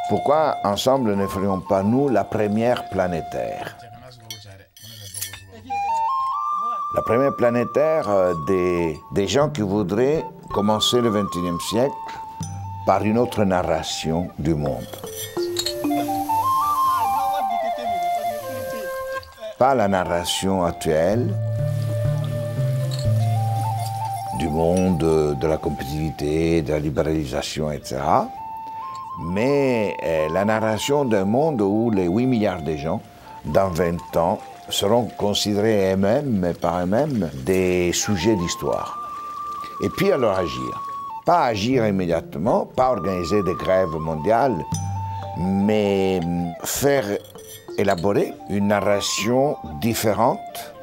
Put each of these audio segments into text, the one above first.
Pourquoi ensemble ne ferions pas nous la première planétaire? La première planétaire des gens qui voudraient commencer le XXIe siècle par une autre narration du monde. Pas la narration actuelle du monde, de la compétitivité, de la libéralisation, etc. Mais la narration d'un monde où les 8 milliards de gens, dans 20 ans, seront considérés eux-mêmes, mais par eux-mêmes, des sujets d'histoire. Et puis alors agir. Pas agir immédiatement, pas organiser des grèves mondiales, mais faire élaborer une narration différente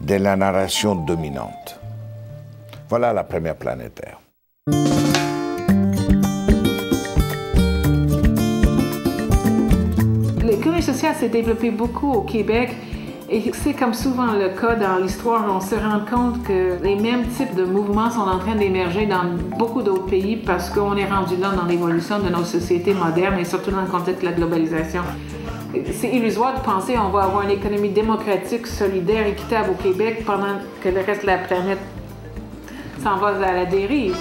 de la narration dominante. Voilà la première planétaire. L'économie sociale s'est développée beaucoup au Québec et c'est comme souvent le cas dans l'histoire, on se rend compte que les mêmes types de mouvements sont en train d'émerger dans beaucoup d'autres pays parce qu'on est rendu là dans l'évolution de nos sociétés modernes et surtout dans le contexte de la globalisation. C'est illusoire de penser qu'on va avoir une économie démocratique, solidaire, équitable au Québec pendant que le reste de la planète s'en va à la dérive.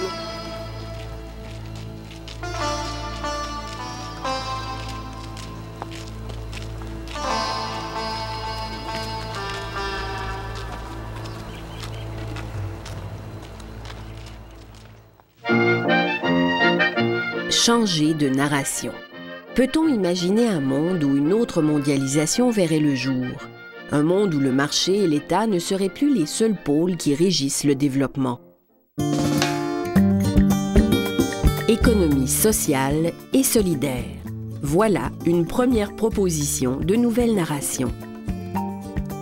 Changer de narration. Peut-on imaginer un monde où une autre mondialisation verrait le jour? Un monde où le marché et l'État ne seraient plus les seuls pôles qui régissent le développement. Économie sociale et solidaire. Voilà une première proposition de nouvelle narration.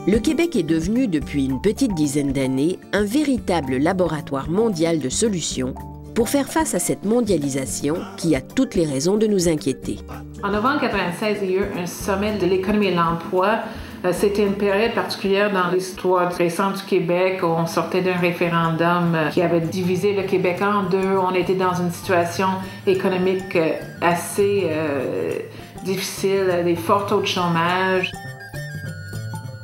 Le Québec est devenu depuis une petite dizaine d'années un véritable laboratoire mondial de solutions pour faire face à cette mondialisation qui a toutes les raisons de nous inquiéter. En novembre 1996, il y a eu un sommet de l'économie et de l'emploi. C'était une période particulière dans l'histoire récente du Québec. On sortait d'un référendum qui avait divisé le Québec en deux. On était dans une situation économique assez difficile, des forts taux de chômage.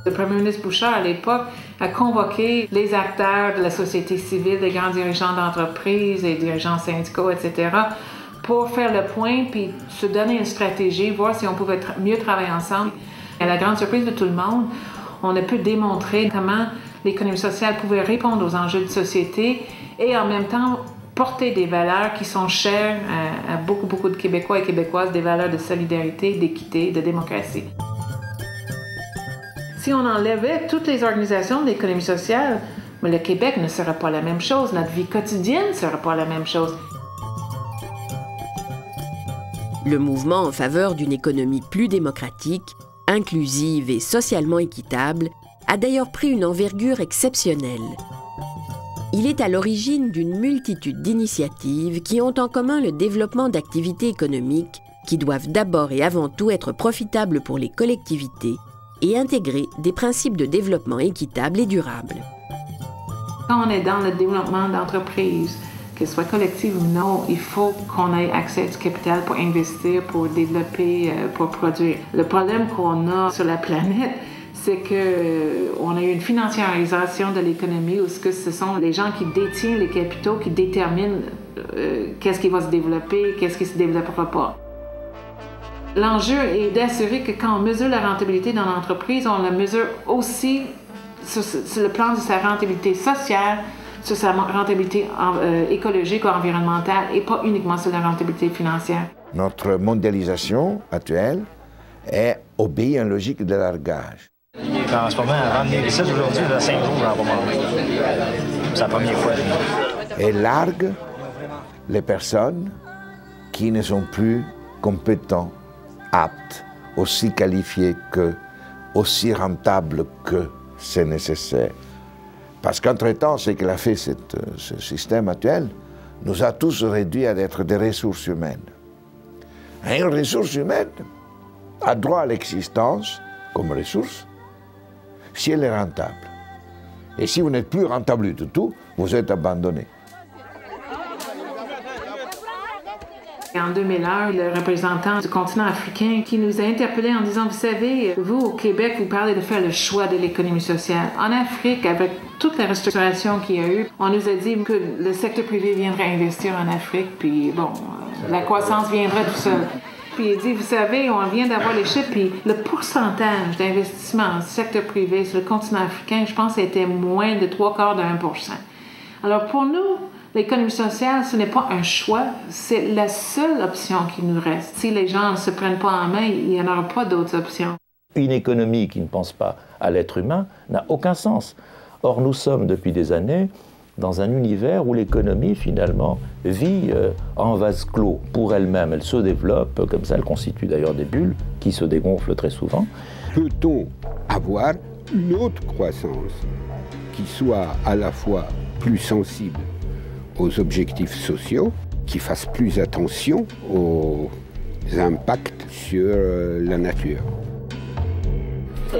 Le premier ministre Bouchard, à l'époque, a convoqué les acteurs de la société civile, des grands dirigeants d'entreprises, les dirigeants syndicaux, etc., pour faire le point puis se donner une stratégie, voir si on pouvait mieux travailler ensemble. À la grande surprise de tout le monde, on a pu démontrer comment l'économie sociale pouvait répondre aux enjeux de société et en même temps porter des valeurs qui sont chères à beaucoup de Québécois et Québécoises, des valeurs de solidarité, d'équité, de démocratie. Si on enlevait toutes les organisations de l'économie sociale, mais le Québec ne serait pas la même chose, notre vie quotidienne ne serait pas la même chose. Le mouvement en faveur d'une économie plus démocratique, inclusive et socialement équitable a d'ailleurs pris une envergure exceptionnelle. Il est à l'origine d'une multitude d'initiatives qui ont en commun le développement d'activités économiques qui doivent d'abord et avant tout être profitables pour les collectivités et intégrer des principes de développement équitable et durable. Quand on est dans le développement d'entreprises, qu'elles soient collectives ou non, il faut qu'on ait accès du capital pour investir, pour développer, pour produire. Le problème qu'on a sur la planète, c'est qu'on a eu une financiarisation de l'économie où ce sont les gens qui détiennent les capitaux qui déterminent qu'est-ce qui va se développer, qu'est-ce qui ne se développera pas. L'enjeu est d'assurer que quand on mesure la rentabilité dans l'entreprise, on la mesure aussi sur le plan de sa rentabilité sociale, sur sa rentabilité écologique ou environnementale et pas uniquement sur la rentabilité financière. Notre mondialisation actuelle obéit à une logique de largage. En ce moment, avant de venir ici aujourd'hui, il y a 5 jours, j'en vais manger. C'est la première fois. Et largue les personnes qui ne sont plus compétents, aptes, aussi qualifiés que, aussi rentables que c'est nécessaire. Parce qu'entre-temps, ce qu'il a fait ce système actuel nous a tous réduits à être des ressources humaines. Et une ressource humaine a droit à l'existence comme ressource si elle est rentable. Et si vous n'êtes plus rentable du tout, vous êtes abandonné. En 2001, le représentant du continent africain qui nous a interpellés en disant, vous savez, vous au Québec, vous parlez de faire le choix de l'économie sociale. En Afrique, avec toute la restructuration qu'il y a eu, on nous a dit que le secteur privé viendrait investir en Afrique, puis bon, la croissance viendrait tout seul. Puis il dit, vous savez, on vient d'avoir les chiffres, puis le pourcentage d'investissement en secteur privé sur le continent africain, je pense, était moins de 0,75%. Alors pour nous, l'économie sociale, ce n'est pas un choix, c'est la seule option qui nous reste. Si les gens ne se prennent pas en main, il n'y en aura pas d'autres options. Une économie qui ne pense pas à l'être humain n'a aucun sens. Or, nous sommes depuis des années dans un univers où l'économie, finalement, vit en vase clos pour elle-même. Elle se développe, comme ça, elle constitue d'ailleurs des bulles qui se dégonflent très souvent. Peut-on avoir une autre croissance qui soit à la fois plus sensible aux objectifs sociaux, qui fasse plus attention aux impacts sur la nature?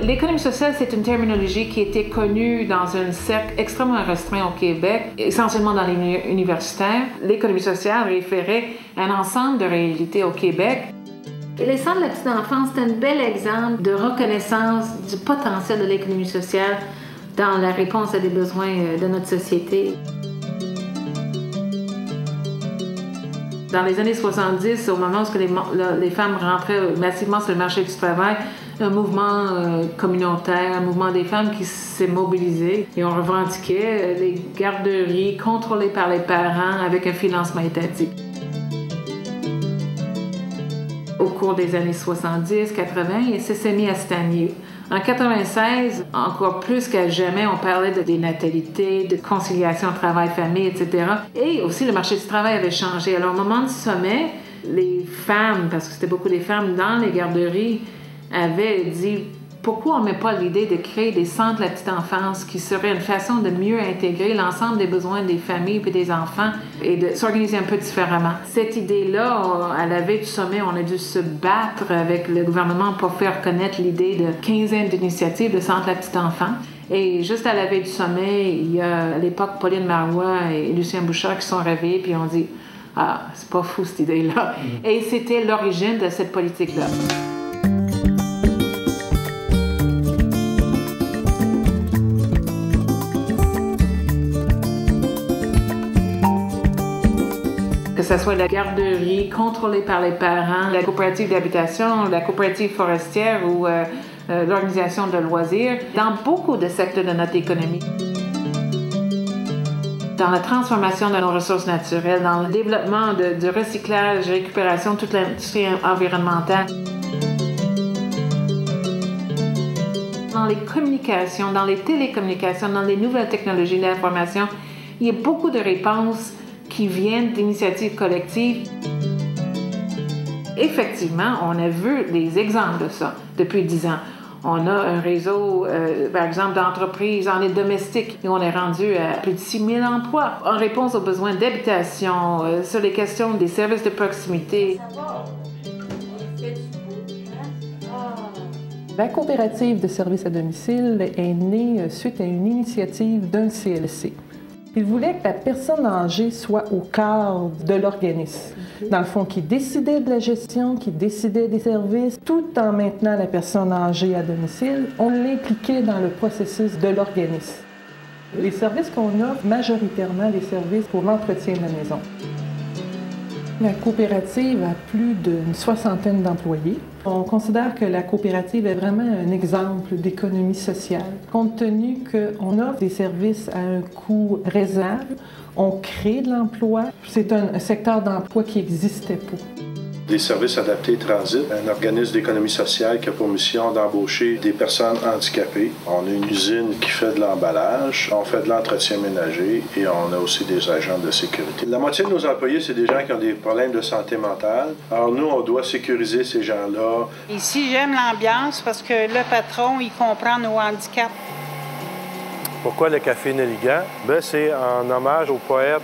L'économie sociale, c'est une terminologie qui était connue dans un cercle extrêmement restreint au Québec, essentiellement dans les universitaires. L'économie sociale référait à un ensemble de réalités au Québec. Et les centres de la petite enfance, c'est un bel exemple de reconnaissance du potentiel de l'économie sociale dans la réponse à des besoins de notre société. Dans les années 70, au moment où les femmes rentraient massivement sur le marché du travail, un mouvement communautaire, un mouvement des femmes qui s'est mobilisé et on revendiquait les garderies contrôlées par les parents avec un financement étatique. Au cours des années 70, 80, ça s'est mis à stagner. En 96, encore plus qu'à jamais, on parlait de dénatalité, de conciliation travail-famille, etc. Et aussi, le marché du travail avait changé. Alors, au moment du sommet, les femmes, parce que c'était beaucoup des femmes dans les garderies, avaient dit pourquoi on ne met pas l'idée de créer des centres de la petite enfance qui serait une façon de mieux intégrer l'ensemble des besoins des familles et des enfants et de s'organiser un peu différemment. Cette idée-là, à la veille du sommet, on a dû se battre avec le gouvernement pour faire connaître l'idée de quinzaine d'initiatives de centres de la petite enfance. Et juste à la veille du sommet, il y a à l'époque Pauline Marois et Lucien Bouchard qui sont réveillés puis ont dit « Ah, c'est pas fou cette idée-là ». Et c'était l'origine de cette politique-là. Que ce soit la garderie contrôlée par les parents, la coopérative d'habitation, la coopérative forestière ou l'organisation de loisirs, dans beaucoup de secteurs de notre économie. Dans la transformation de nos ressources naturelles, dans le développement du recyclage, récupération, toute l'industrie environnementale. Dans les communications, dans les télécommunications, dans les nouvelles technologies de l'information, il y a beaucoup de réponses qui viennent d'initiatives collectives. Effectivement, on a vu des exemples de ça depuis 10 ans. On a un réseau, par exemple, d'entreprises en aide domestique et on est rendu à plus de 6 000 emplois en réponse aux besoins d'habitation, sur les questions des services de proximité. La coopérative de services à domicile est née suite à une initiative d'un CLC. Il voulait que la personne âgée soit au cœur de l'organisme. Dans le fond, qui décidait de la gestion, qui décidait des services, tout en maintenant la personne âgée à domicile, on l'impliquait dans le processus de l'organisme. Les services qu'on offre, majoritairement les services pour l'entretien de la maison. La coopérative a plus d'une 60aine d'employés. On considère que la coopérative est vraiment un exemple d'économie sociale. Compte tenu qu'on offre des services à un coût raisonnable, on crée de l'emploi. C'est un secteur d'emploi qui n'existait pas. Des services adaptés transit, un organisme d'économie sociale qui a pour mission d'embaucher des personnes handicapées. On a une usine qui fait de l'emballage, on fait de l'entretien ménager et on a aussi des agents de sécurité. La moitié de nos employés, c'est des gens qui ont des problèmes de santé mentale. Alors nous, on doit sécuriser ces gens-là. Ici, j'aime l'ambiance parce que le patron, il comprend nos handicaps. Pourquoi le Café Nelligan? C'est en hommage au poète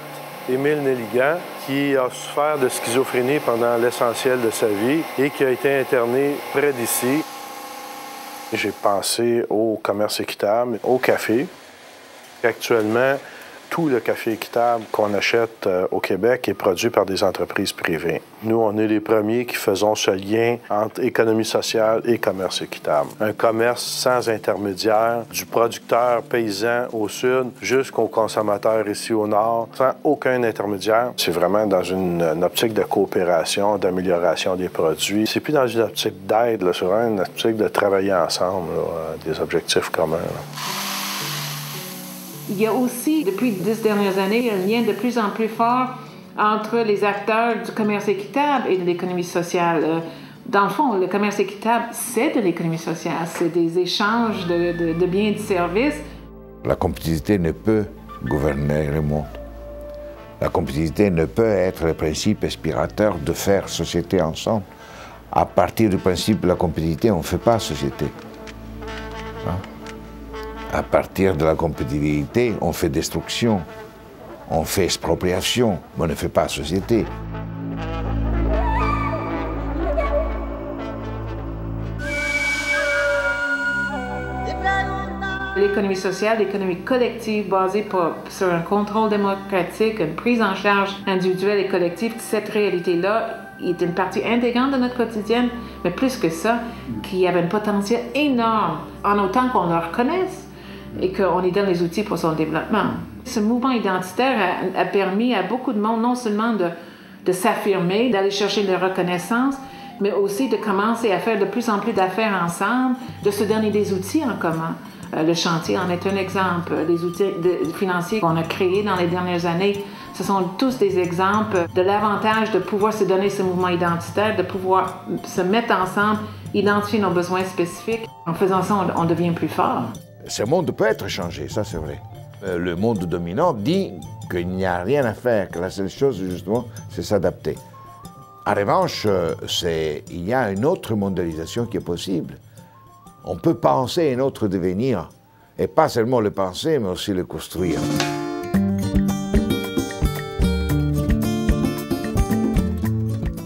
Émile Nelligan, qui a souffert de schizophrénie pendant l'essentiel de sa vie et qui a été interné près d'ici. J'ai pensé au commerce équitable, au café. Actuellement, tout le café équitable qu'on achète au Québec est produit par des entreprises privées. Nous, on est les premiers qui faisons ce lien entre économie sociale et commerce équitable. Un commerce sans intermédiaire, du producteur paysan au sud jusqu'au consommateur ici au nord, sans aucun intermédiaire. C'est vraiment dans une optique de coopération, d'amélioration des produits. C'est plus dans une optique d'aide, c'est vraiment une optique de travailler ensemble, des objectifs communs. Il y a aussi, depuis les 10 dernières années, un lien de plus en plus fort entre les acteurs du commerce équitable et de l'économie sociale. Dans le fond, le commerce équitable, c'est de l'économie sociale. C'est des échanges de biens et de services. La compétitivité ne peut gouverner le monde. La compétitivité ne peut être le principe inspirateur de faire société ensemble. À partir du principe de la compétitivité, on ne fait pas société. Hein? À partir de la compétitivité, on fait destruction, on fait expropriation, mais on ne fait pas société. L'économie sociale, l'économie collective basée sur un contrôle démocratique, une prise en charge individuelle et collective, cette réalité-là est une partie intégrante de notre quotidien, mais plus que ça, qu'il y avait un potentiel énorme, en autant qu'on le reconnaisse et qu'on lui donne les outils pour son développement. Ce mouvement identitaire a permis à beaucoup de monde non seulement de s'affirmer, d'aller chercher de la reconnaissance, mais aussi de commencer à faire de plus en plus d'affaires ensemble, de se donner des outils en commun. Le chantier en est un exemple. Les outils financiers qu'on a créés dans les dernières années, ce sont tous des exemples de l'avantage de pouvoir se donner ce mouvement identitaire, de pouvoir se mettre ensemble, identifier nos besoins spécifiques. En faisant ça, on devient plus fort. Ce monde peut être changé, ça c'est vrai. Le monde dominant dit qu'il n'y a rien à faire, que la seule chose, justement, c'est s'adapter. En revanche, il y a une autre mondialisation qui est possible. On peut penser un autre devenir, et pas seulement le penser, mais aussi le construire.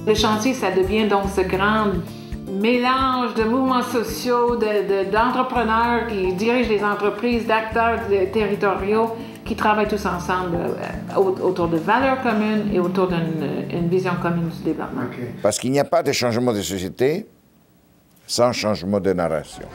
Le chantier, ça devient donc ce grand mélange de mouvements sociaux, d'entrepreneurs qui dirigent les entreprises, d'acteurs territoriaux qui travaillent tous ensemble autour de valeurs communes et autour d'une vision commune du développement. Okay. Parce qu'il n'y a pas de changement de société sans changement de narration.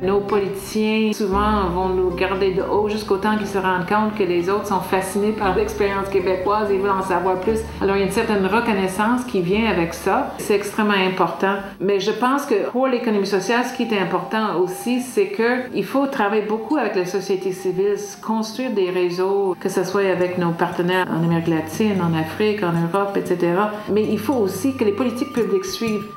Nos politiciens, souvent, vont nous garder de haut jusqu'au temps qu'ils se rendent compte que les autres sont fascinés par l'expérience québécoise et veulent en savoir plus. Alors, il y a une certaine reconnaissance qui vient avec ça. C'est extrêmement important. Mais je pense que pour l'économie sociale, ce qui est important aussi, c'est qu'il faut travailler beaucoup avec la société civile, construire des réseaux, que ce soit avec nos partenaires en Amérique latine, en Afrique, en Europe, etc. Mais il faut aussi que les politiques publiques suivent.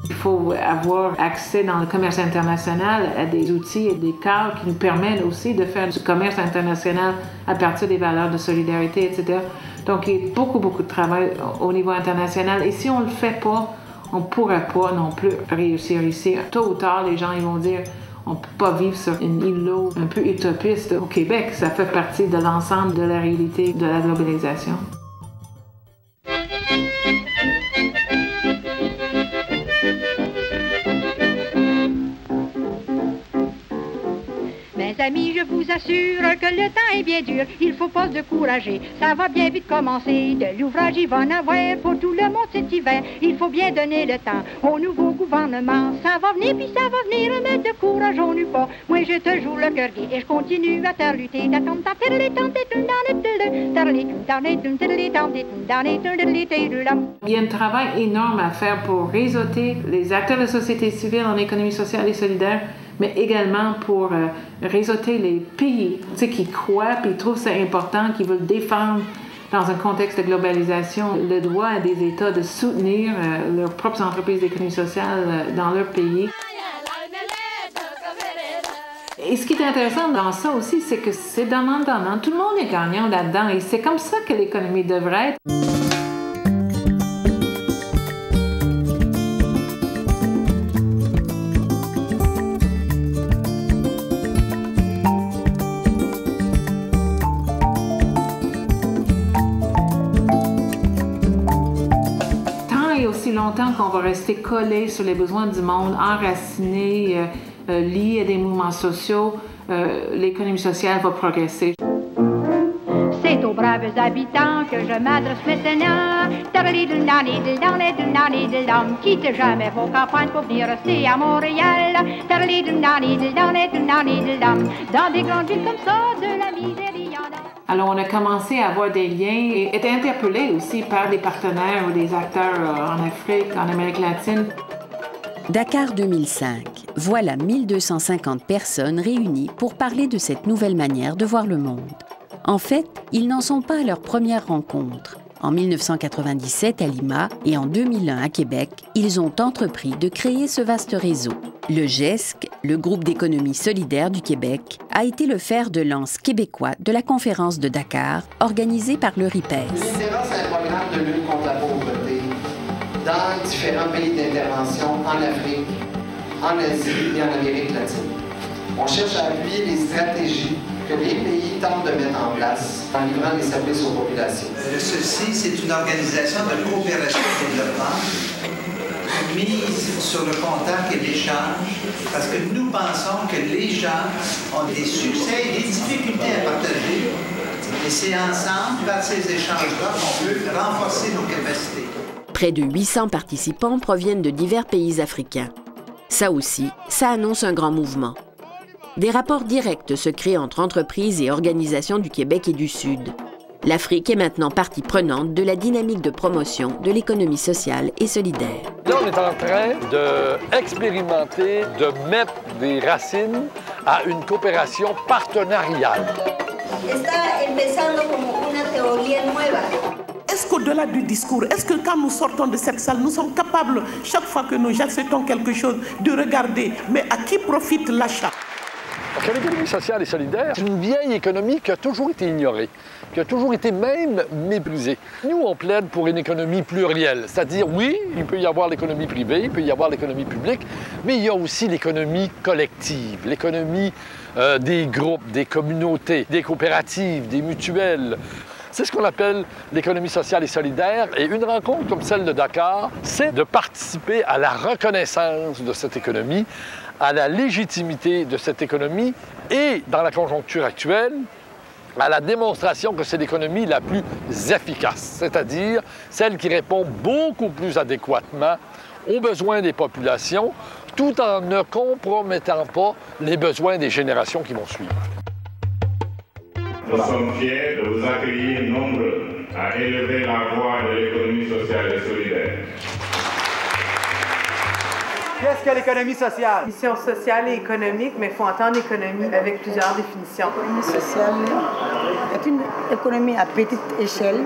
Il faut avoir accès dans le commerce international à des outils et des cadres qui nous permettent aussi de faire du commerce international à partir des valeurs de solidarité, etc. Donc, il y a beaucoup, beaucoup de travail au niveau international. Et si on ne le fait pas, on ne pourra pas non plus réussir ici. Tôt ou tard, les gens ils vont dire on ne peut pas vivre sur une îlot un peu utopiste au Québec. Ça fait partie de l'ensemble de la réalité de la globalisation. Mes amis, je vous assure que le temps est bien dur, il faut pas se décourager, ça va bien vite commencer, de l'ouvrage il va en avoir pour tout le monde cet hiver, il faut bien donner le temps au nouveau gouvernement, ça va venir puis ça va venir, mais décourageons-nous pas, moi je te joue le cœur gai et je continue à te lutter, il y a un travail énorme à faire pour réseauter les acteurs de la société civile en économie sociale et solidaire, mais également pour réseauter les pays qui croient et trouvent ça important, qui veulent défendre dans un contexte de globalisation le droit des États de soutenir leurs propres entreprises d'économie sociale dans leur pays. Et ce qui est intéressant dans ça aussi, c'est que c'est donnant-donnant. Tout le monde est gagnant là-dedans et c'est comme ça que l'économie devrait être. longtemps qu'on va rester collé sur les besoins du monde, enraciné, lié à des mouvements sociaux, l'économie sociale va progresser. C'est aux braves habitants que je m'adresse maintenant. Quittez jamais vos campagnes pour venir rester à Montréal. Dans des grandes villes comme ça, de la misère, il y en a. Alors, on a commencé à avoir des liens et été interpellés aussi par des partenaires ou des acteurs en Afrique, en Amérique latine. Dakar 2005. Voilà 1250 personnes réunies pour parler de cette nouvelle manière de voir le monde. En fait, ils n'en sont pas à leur première rencontre. En 1997 à Lima et en 2001 à Québec, ils ont entrepris de créer ce vaste réseau. Le GESC, le groupe d'économie solidaire du Québec, a été le fer de lance québécois de la conférence de Dakar, organisée par le RIPES. L'INDERA, c'est un programme de lutte contre la pauvreté dans différents pays d'intervention en Afrique, en Asie et en Amérique latine. On cherche à appuyer les stratégies que les pays tentent de mettre en place en livrant des services aux populations. Ceci, c'est une organisation de coopération et développement mise sur le contact et l'échange, parce que nous pensons que les gens ont des succès et des difficultés à partager. Et c'est ensemble, par ces échanges-là, qu'on peut renforcer nos capacités. Près de 800 participants proviennent de divers pays africains. Ça aussi, ça annonce un grand mouvement. Des rapports directs se créent entre entreprises et organisations du Québec et du Sud. L'Afrique est maintenant partie prenante de la dynamique de promotion de l'économie sociale et solidaire. Là, on est en train d'expérimenter, de mettre des racines à une coopération partenariale. Est-ce qu'au-delà du discours, est-ce que quand nous sortons de cette salle, nous sommes capables, chaque fois que nous achetons quelque chose, de regarder, mais à qui profite l'achat? Parce que l'économie sociale et solidaire, c'est une vieille économie qui a toujours été ignorée, qui a toujours été même méprisée. Nous, on plaide pour une économie plurielle, c'est-à-dire, oui, il peut y avoir l'économie privée, il peut y avoir l'économie publique, mais il y a aussi l'économie collective, l'économie des groupes, des communautés, des coopératives, des mutuelles. C'est ce qu'on appelle l'économie sociale et solidaire. Et une rencontre comme celle de Dakar, c'est de participer à la reconnaissance de cette économie, à la légitimité de cette économie et, dans la conjoncture actuelle, à la démonstration que c'est l'économie la plus efficace, c'est-à-dire celle qui répond beaucoup plus adéquatement aux besoins des populations, tout en ne compromettant pas les besoins des générations qui vont suivre. Nous sommes fiers de vous accueillir nombreux à élever la voix de l'économie sociale et solidaire. Qu'est-ce que l'économie sociale? Mission sociale et économique, mais il faut entendre économie avec plusieurs définitions. L'économie sociale est une économie à petite échelle,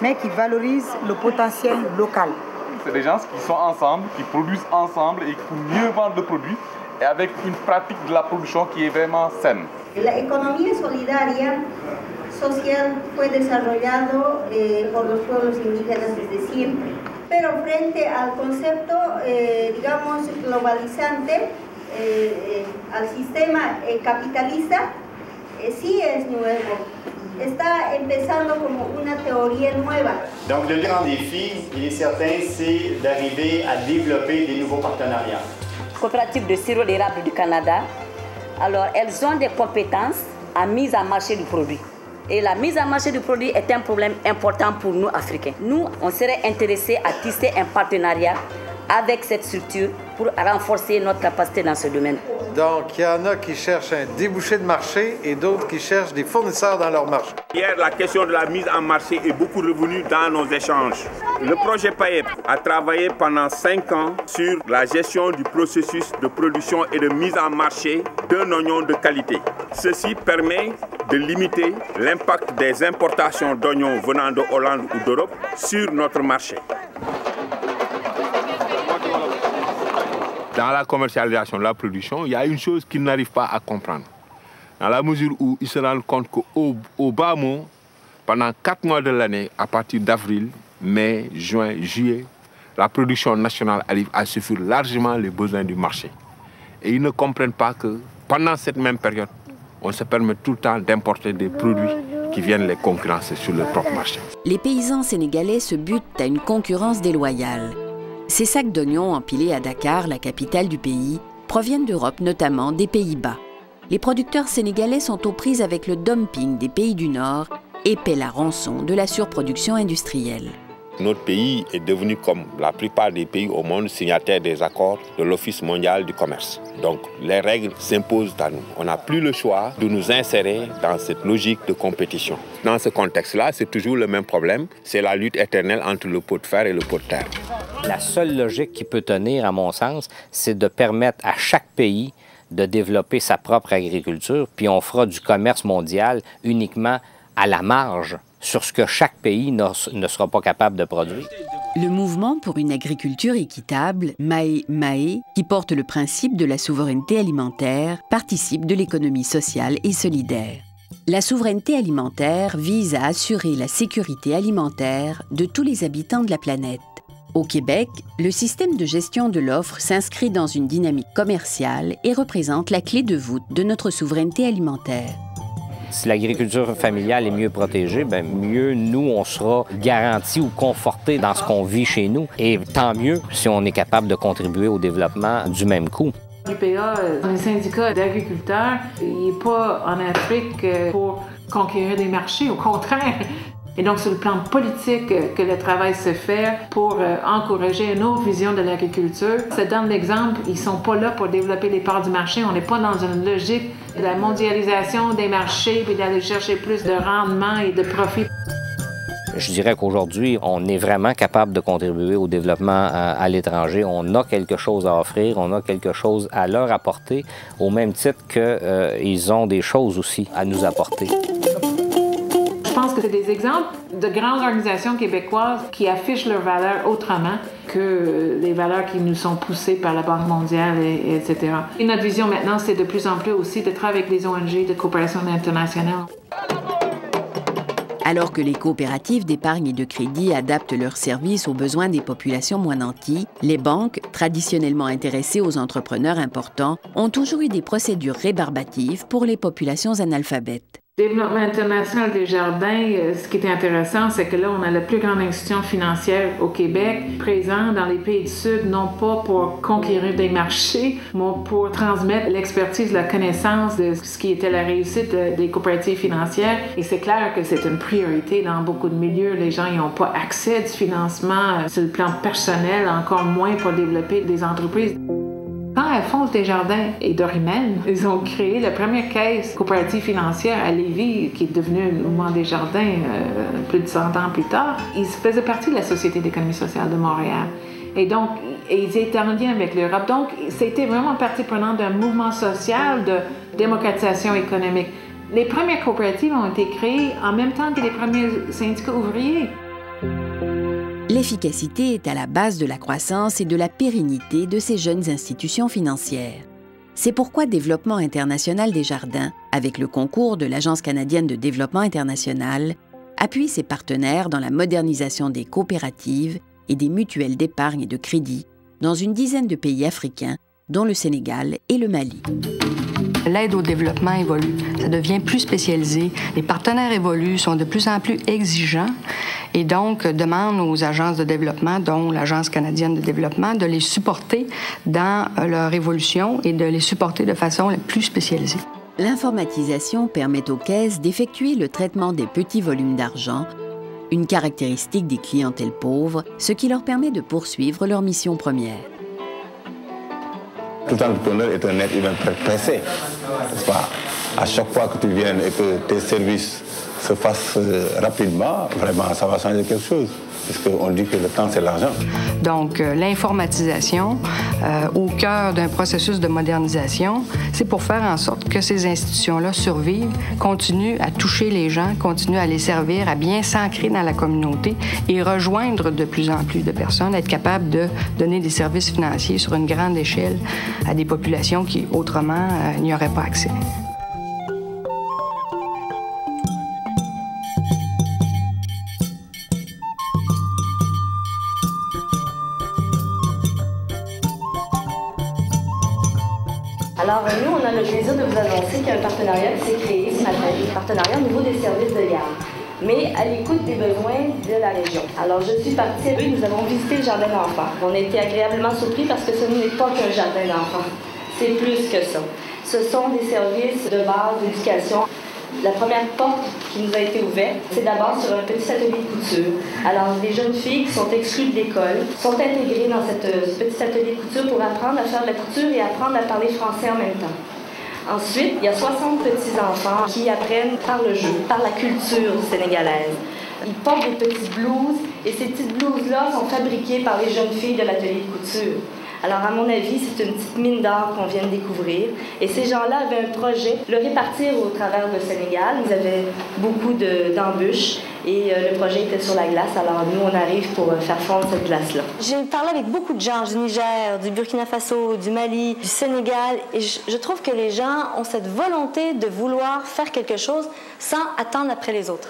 mais qui valorise le potentiel local. C'est des gens qui sont ensemble, qui produisent ensemble et pour mieux vendre le produit, et avec une pratique de la production qui est vraiment saine. La economía solidaria social fue desarrollado por los pueblos indígenas desde siempre, pero frente al concepto, digamos, globalizante, al sistema capitalista, sí es nuevo. Está empezando como una teoría nueva. Donc le grand défi, il est certain, c'est d'arriver à développer des nouveaux partenariats. Coopérative de sirop d'érable du Canada. Alors, elles ont des compétences à mise en marché du produit. Et la mise en marché du produit est un problème important pour nous, Africains. Nous, on serait intéressés à tisser un partenariat avec cette structure pour renforcer notre capacité dans ce domaine. Donc, il y en a qui cherchent un débouché de marché et d'autres qui cherchent des fournisseurs dans leur marché. Hier, la question de la mise en marché est beaucoup revenue dans nos échanges. Le projet PAEP a travaillé pendant 5 ans sur la gestion du processus de production et de mise en marché d'un oignon de qualité. Ceci permet de limiter l'impact des importations d'oignons venant de Hollande ou d'Europe sur notre marché. Dans la commercialisation de la production, il y a une chose qu'ils n'arrivent pas à comprendre. Dans la mesure où ils se rendent compte qu'au bas mot, pendant 4 mois de l'année, à partir d'avril, mai, juin, juillet, la production nationale arrive à suffire largement les besoins du marché. Et ils ne comprennent pas que pendant cette même période, on se permet tout le temps d'importer des produits qui viennent les concurrencer sur leur propre marché. Les paysans sénégalais se butent à une concurrence déloyale. Ces sacs d'oignons empilés à Dakar, la capitale du pays, proviennent d'Europe, notamment des Pays-Bas. Les producteurs sénégalais sont aux prises avec le dumping des pays du Nord et paient la rançon de la surproduction industrielle. Notre pays est devenu, comme la plupart des pays au monde, signataire des accords de l'Office mondial du commerce. Donc les règles s'imposent à nous. On n'a plus le choix de nous insérer dans cette logique de compétition. Dans ce contexte-là, c'est toujours le même problème. C'est la lutte éternelle entre le pot de fer et le pot de terre. La seule logique qui peut tenir, à mon sens, c'est de permettre à chaque pays de développer sa propre agriculture, puis on fera du commerce mondial uniquement à la marge sur ce que chaque pays ne sera pas capable de produire. Le mouvement pour une agriculture équitable, Mae Mae, qui porte le principe de la souveraineté alimentaire, participe de l'économie sociale et solidaire. La souveraineté alimentaire vise à assurer la sécurité alimentaire de tous les habitants de la planète. Au Québec, le système de gestion de l'offre s'inscrit dans une dynamique commerciale et représente la clé de voûte de notre souveraineté alimentaire. Si l'agriculture familiale est mieux protégée, bien mieux nous, on sera garantis ou confortés dans ce qu'on vit chez nous. Et tant mieux si on est capable de contribuer au développement du même coup. L'UPA, un syndicat d'agriculteurs, il n'est pas en Afrique pour conquérir des marchés, au contraire. Et donc, sur le plan politique, que le travail se fait pour encourager une autre vision de l'agriculture. Ça donne l'exemple, ils ne sont pas là pour développer les parts du marché. On n'est pas dans une logique de la mondialisation des marchés puis d'aller chercher plus de rendement et de profit. Je dirais qu'aujourd'hui, on est vraiment capable de contribuer au développement à l'étranger. On a quelque chose à offrir, on a quelque chose à leur apporter, au même titre qu'ils ont des choses aussi à nous apporter. Je pense que c'est des exemples de grandes organisations québécoises qui affichent leurs valeurs autrement que les valeurs qui nous sont poussées par la Banque mondiale, etc. Et notre vision maintenant, c'est de plus en plus aussi de travailler avec les ONG de coopération internationale. Alors que les coopératives d'épargne et de crédit adaptent leurs services aux besoins des populations moins nanties, les banques, traditionnellement intéressées aux entrepreneurs importants, ont toujours eu des procédures rébarbatives pour les populations analphabètes. Développement international des jardins, ce qui est intéressant, c'est que là, on a la plus grande institution financière au Québec, présente dans les pays du Sud, non pas pour conquérir des marchés, mais pour transmettre l'expertise, la connaissance de ce qui était la réussite des coopératives financières. Et c'est clair que c'est une priorité dans beaucoup de milieux. Les gens n'ont pas accès à du financement sur le plan personnel, encore moins pour développer des entreprises. Quand Alphonse Desjardins et Dorimène, ils ont créé la première caisse coopérative financière à Lévis, qui est devenue le mouvement Desjardins plus de 100 ans plus tard, ils faisaient partie de la Société d'économie sociale de Montréal. Et donc, ils étaient en lien avec l'Europe. Donc, c'était vraiment partie prenante d'un mouvement social de démocratisation économique. Les premières coopératives ont été créées en même temps que les premiers syndicats ouvriers. L'efficacité est à la base de la croissance et de la pérennité de ces jeunes institutions financières. C'est pourquoi Développement international Desjardins, avec le concours de l'Agence canadienne de développement international, appuie ses partenaires dans la modernisation des coopératives et des mutuelles d'épargne et de crédit dans une dizaine de pays africains, dont le Sénégal et le Mali. L'aide au développement évolue. Ça devient plus spécialisé. Les partenaires évoluent, sont de plus en plus exigeants et donc demandent aux agences de développement, dont l'Agence canadienne de développement, de les supporter dans leur évolution et de les supporter de façon la plus spécialisée. L'informatisation permet aux caisses d'effectuer le traitement des petits volumes d'argent, une caractéristique des clientèles pauvres, ce qui leur permet de poursuivre leur mission première. Tout entrepreneur est un être humain pressé, n'est-ce pas? À chaque fois que tu viennes et que tes services se fassent rapidement, vraiment, ça va changer quelque chose. Parce qu'on dit que le temps, c'est l'argent. Donc, l'informatisation, au cœur d'un processus de modernisation, c'est pour faire en sorte que ces institutions-là survivent, continuent à toucher les gens, continuent à les servir, à bien s'ancrer dans la communauté et rejoindre de plus en plus de personnes, être capable de donner des services financiers sur une grande échelle à des populations qui, autrement, n'y auraient pas accès. Alors, nous, on a le plaisir de vous annoncer qu'il y a un partenariat qui s'est créé ce matin, un partenariat au niveau des services de garde. mais à l'écoute des besoins de la région. Alors, je suis partie, nous avons visité le jardin d'enfants. On a été agréablement surpris parce que ce n'est pas qu'un jardin d'enfants, c'est plus que ça. Ce sont des services de base d'éducation. La première porte qui nous a été ouverte, c'est d'abord sur un petit atelier de couture. Alors, les jeunes filles qui sont exclues de l'école sont intégrées dans ce petit atelier de couture pour apprendre à faire de la couture et apprendre à parler français en même temps. Ensuite, il y a 60 petits-enfants qui apprennent par le jeu, par la culture sénégalaise. Ils portent des petites blouses et ces petites blouses-là sont fabriquées par les jeunes filles de l'atelier de couture. Alors, à mon avis, c'est une petite mine d'or qu'on vient de découvrir. Et ces gens-là avaient un projet, le répartir au travers du Sénégal. Ils avaient beaucoup d'embûches et le projet était sur la glace. Alors, nous, on arrive pour faire fondre cette glace-là. J'ai parlé avec beaucoup de gens du Niger, du Burkina Faso, du Mali, du Sénégal. Et je trouve que les gens ont cette volonté de vouloir faire quelque chose sans attendre après les autres.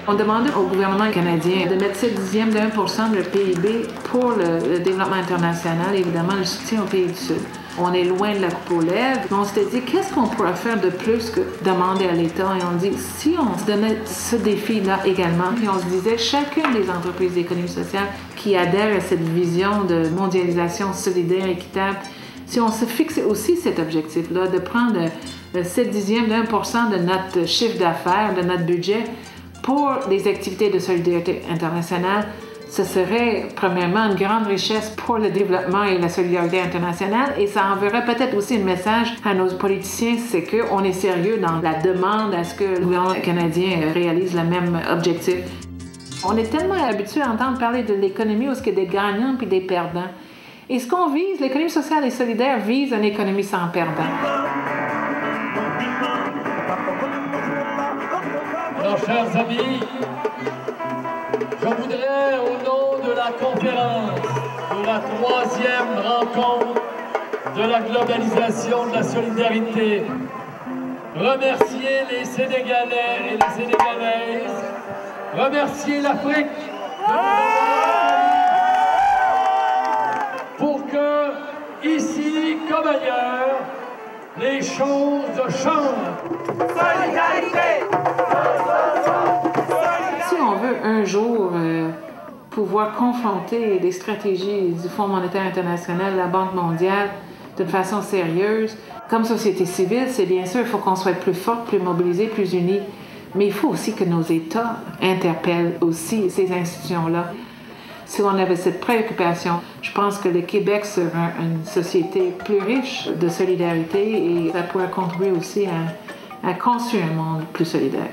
On demandait au gouvernement canadien de mettre 7/10 de 1% de leur PIB pour le développement international, évidemment le soutien aux pays du Sud. On est loin de la coupe aux lèvres. On s'était dit, qu'est-ce qu'on pourrait faire de plus que demander à l'État? Et on dit, si on se donnait ce défi-là également, puis on se disait, chacune des entreprises d'économie sociale qui adhèrent à cette vision de mondialisation solidaire, équitable, si on se fixait aussi cet objectif-là, de prendre 7/10 de 1% de notre chiffre d'affaires, de notre budget, pour des activités de solidarité internationale, ce serait premièrement une grande richesse pour le développement et la solidarité internationale et ça enverrait peut-être aussi un message à nos politiciens, c'est qu'on est sérieux dans la demande à ce que le gouvernement canadien réalise le même objectif. On est tellement habitué à entendre parler de l'économie où il y a des gagnants puis des perdants. Et ce qu'on vise, l'économie sociale et solidaire vise une économie sans perdants. Alors, chers amis, je voudrais, au nom de la conférence de la 3e rencontre de la globalisation de la solidarité, remercier les Sénégalais et les Sénégalaises, remercier l'Afrique pour que, ici comme ailleurs, les choses changent. Solidarité! Si on veut un jour pouvoir confronter les stratégies du Fonds monétaire international, la Banque mondiale, d'une façon sérieuse, comme société civile, c'est bien sûr, il faut qu'on soit plus forte, plus mobilisée, plus unie. Mais il faut aussi que nos États interpellent aussi ces institutions-là. Si on avait cette préoccupation, je pense que le Québec serait une société plus riche de solidarité et ça pourrait contribuer aussi à construire un monde plus solidaire.